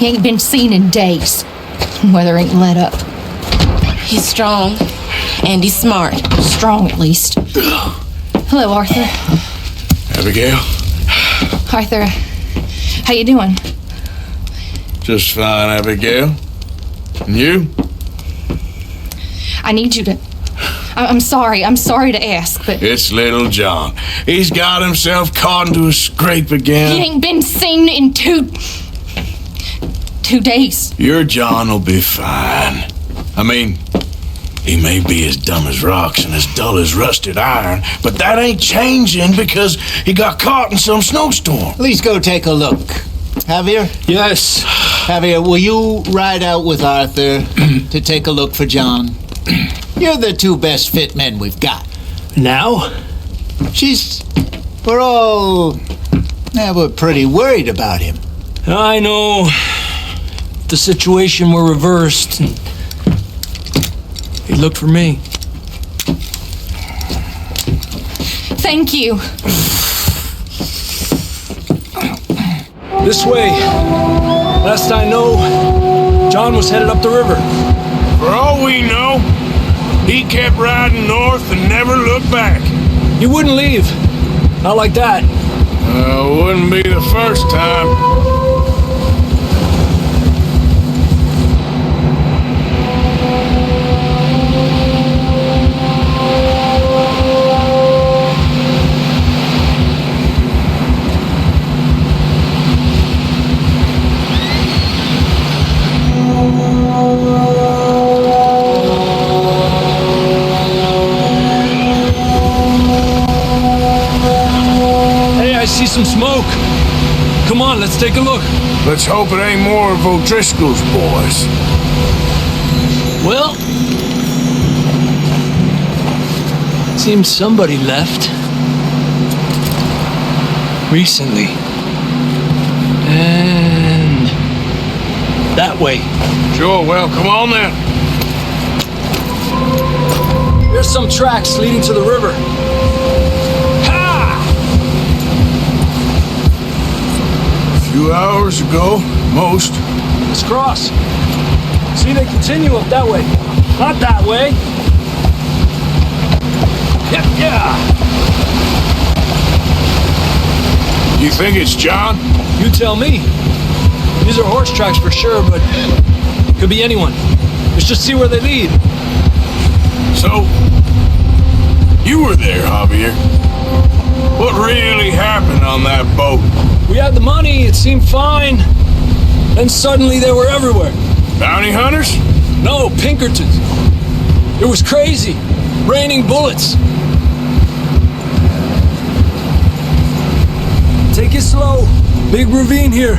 He ain't been seen in days. Weather ain't let up. He's strong, and he's smart. Strong, at least. Hello, Arthur. Abigail? Arthur, how you doing? Just fine, Abigail. And you? I need you to... I'm sorry to ask, but... It's little John. He's got himself caught into a scrape again. He ain't been seen in 2 days. Your John will be fine. I mean, he may be as dumb as rocks and as dull as rusted iron, but that ain't changing because he got caught in some snowstorm. Please go take a look. Javier? Yes. Javier, will you ride out with Arthur to take a look for John? You're the 2 best fit men we've got. Now? We're pretty worried about him. I know. If the situation were reversed, he'd look for me. Thank you. This way. Last I know, John was headed up the river. For all we know, he kept riding north and never looked back. He wouldn't leave. Not like that. Wouldn't be the first time. I see some smoke. Come on, let's take a look. Let's hope it ain't more of O'Driscoll's boys. Well, seems somebody left. Recently. And that way. Sure, well, come on then. There's some tracks leading to the river. A few hours ago, most. Let's cross. See, they continue up that way. Not that way. Yeah. You think it's John? You tell me. These are horse tracks for sure, but could be anyone. Let's just see where they lead. So, you were there, Javier. What really happened on that boat? We had the money, it seemed fine. Then suddenly they were everywhere. Bounty hunters? No, Pinkertons. It was crazy. Raining bullets. Take it slow. Big ravine here.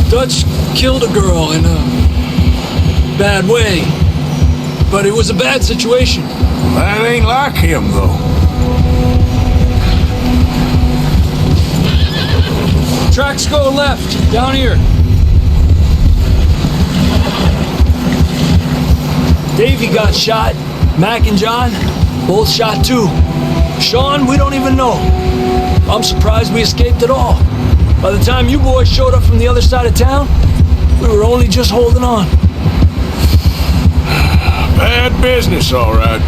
Dutch killed a girl in a bad way. But it was a bad situation. That ain't like him, though. Tracks go left, down here. Davey got shot. Mac and John, both shot too. Sean, we don't even know. I'm surprised we escaped at all. By the time you boys showed up from the other side of town, we were only just holding on. Bad business, all right.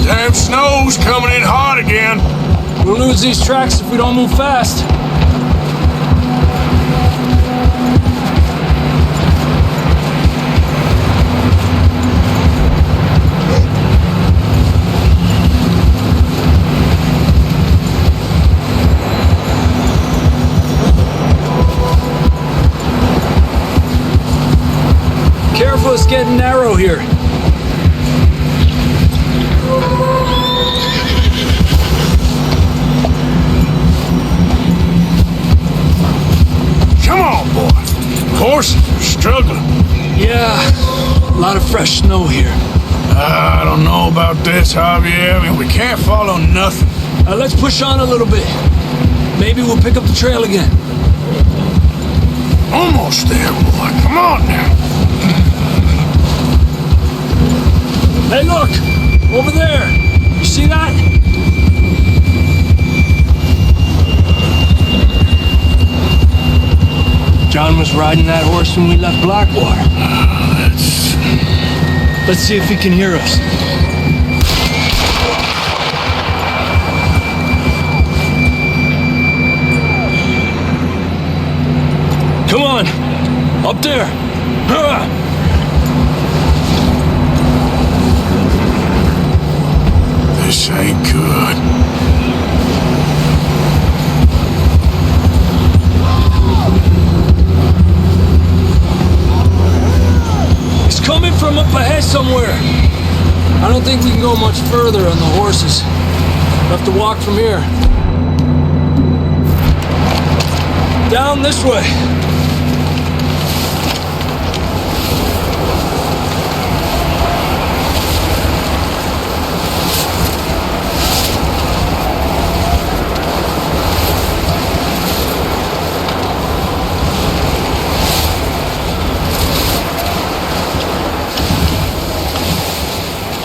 Damn snow's coming in hard again. We'll lose these tracks if we don't move fast. Careful, it's getting narrow here. Come on, boy. Horses are struggling. Yeah, a lot of fresh snow here. I don't know about this, Javier. I mean, we can't follow nothing. Let's push on a little bit. Maybe we'll pick up the trail again. Almost there, boy. Come on now. Hey, look! Over there! You see that? John was riding that horse when we left Blackwater. Let's see if he can hear us. Come on! Up there! This ain't good. He's coming from up ahead somewhere. I don't think we can go much further on the horses. We'll have to walk from here. Down this way.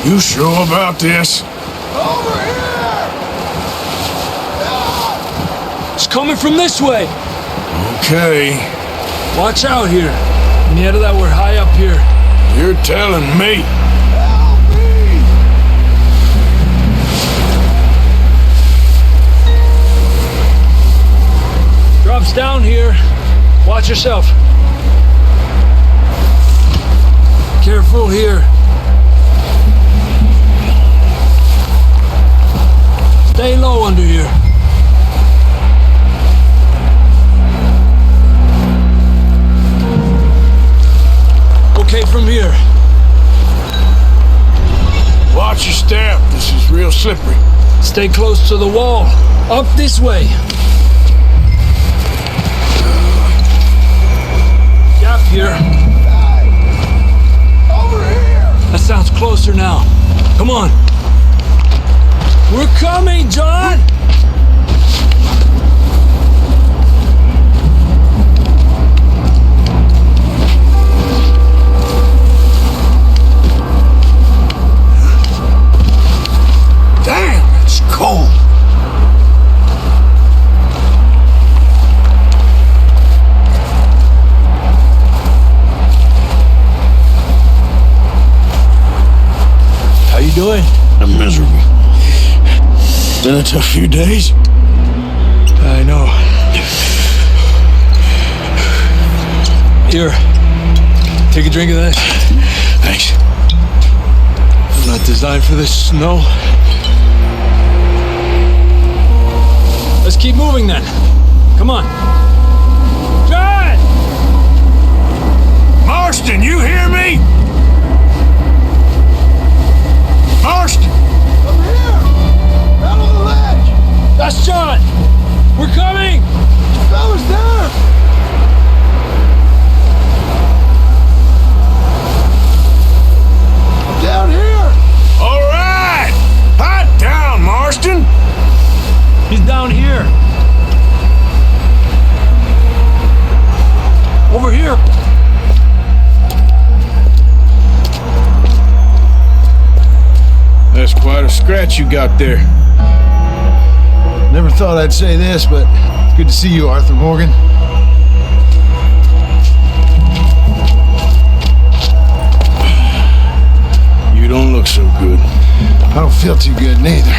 You sure about this? Over here! It's coming from this way. Okay, Watch out here. Near that we're high up here. you're telling me. Help me! Drops down here. Watch yourself. Careful here. Stay low under here. Okay, from here. Watch your step. This is real slippery. Stay close to the wall. Up this way. Gap here. Over here! That sounds closer now. Come on. We're coming, John! Damn, it's cold. How you doing? I'm miserable. Been a tough few days. I know. Here. Take a drink of that. Thanks. I'm not designed for this snow. Let's keep moving then. Come on. John! Marston, you hear me? Marston! Up here! Down on the ledge! That's John! We're coming! Fella's there! I'm down here! All right! Hot down, Marston! He's down here. Over here. That's quite a scratch you got there. Never thought I'd say this, but it's good to see you, Arthur Morgan. You don't look so good. I don't feel too good neither.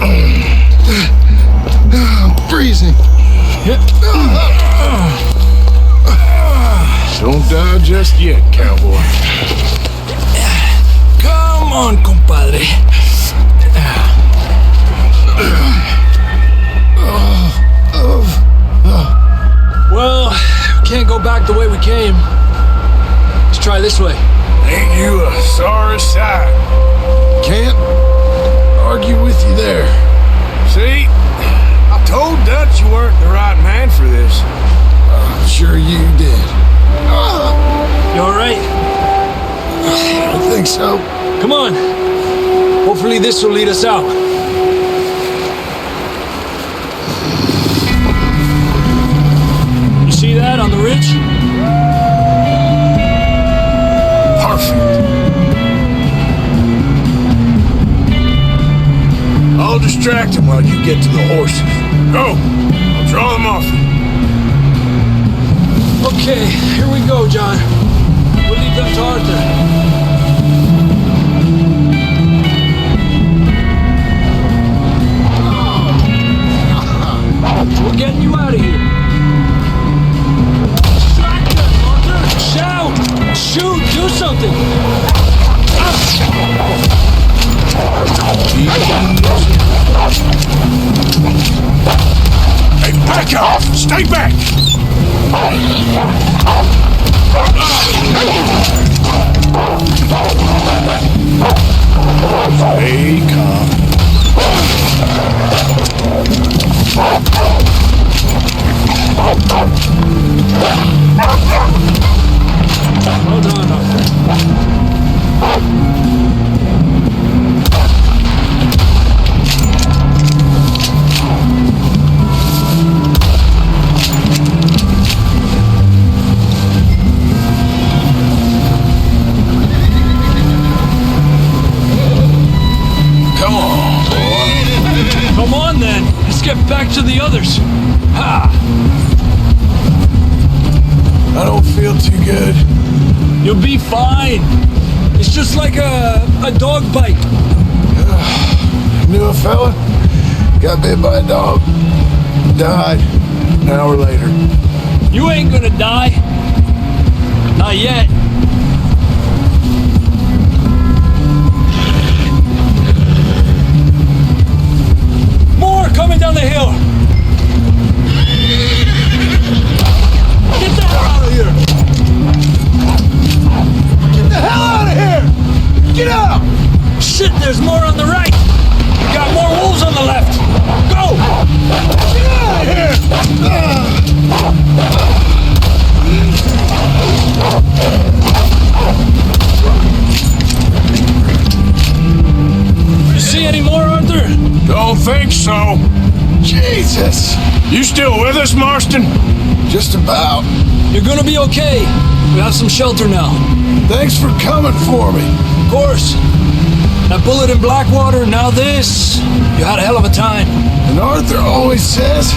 I'm freezing. Don't die just yet, cowboy. Come on, compadre. Well, we can't go back the way we came. Let's try this way. Ain't you a sorry sight? Can't argue with you there. See? I told Dutch you weren't the right man for this. I'm sure you did. You alright? I think so. Come on. Hopefully this will lead us out. You see that on the ridge? Perfect. distract them while you get to the horses. Go! I'll draw them off. Okay, here we go, John. We'll leave them to Arthur. We're getting you out of here. Distract them, Arthur! Shout! Shoot! Do something! Hey, back off! Stay back! Stay calm. Hold on, Arthur. Come on, boy. Come on, then. Let's get back to the others. Ha! I don't feel too good. You'll be fine. It's just like a dog bite. Knew a fella, got bit by a dog, died an hour later. You ain't gonna die. Not yet. More coming down the hill. Get the hell out of here. Get the hell out of here! Get out! Shit, there's more on the right. We got more wolves on the left. Go! Get out of here! You see any more, Arthur? Don't think so. Jesus! You still with us, Marston? Just about. You're gonna be okay. We have some shelter now. Thanks for coming for me. Of course. That bullet in Blackwater, now this. You had a hell of a time. And Arthur always says,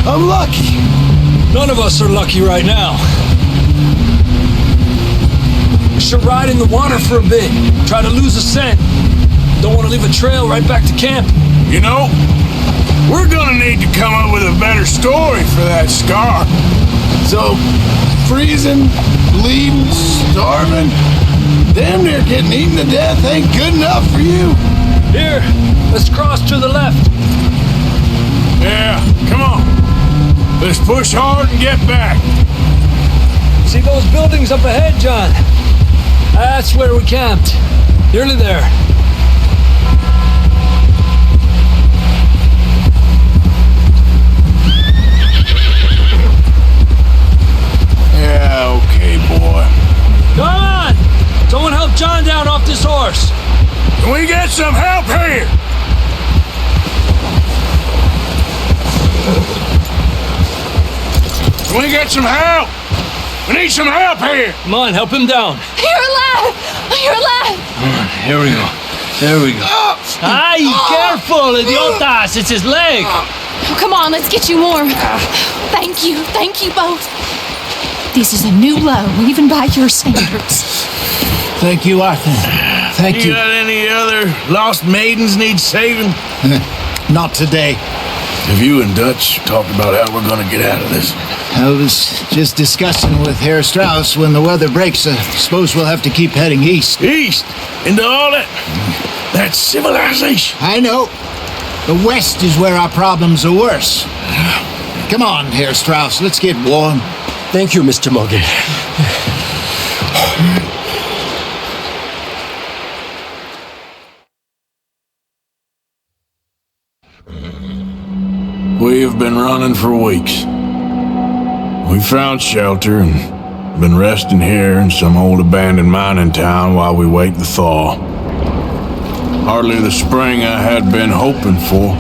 I'm lucky. None of us are lucky right now. We should ride in the water for a bit. Try to lose a scent. Don't want to leave a trail right back to camp. You know, we're gonna need to come up with a better story for that scar. So, freezing, bleeding, starving, damn near getting eaten to death ain't good enough for you. Here, let's cross to the left. Yeah, come on. Let's push hard and get back. See those buildings up ahead, John? That's where we camped. Nearly there. Yeah, okay, boy. Come on! Someone help John down off this horse. Can we get some help here? Can we get some help? We need some help here. Come on, help him down. You're alive! You're alive! Here we go. There we go. Ay, careful, idiotas! It's his leg. Oh, come on, let's get you warm. Thank you both. This is a new low, even by your standards. Thank you, Arthur. Thank You you. got any other lost maidens need saving? Not today. Have you and Dutch talked about how we're gonna get out of this? I was just discussing with Herr Strauss when the weather breaks. I suppose we'll have to keep heading east. East? Into all that civilization? I know. The west is where our problems are worse. Come on, Herr Strauss, let's get warm. Thank you, Mr. Morgan. We have been running for weeks. We found shelter and been resting here in some old abandoned mining town while we wait the thaw. Hardly the spring I had been hoping for.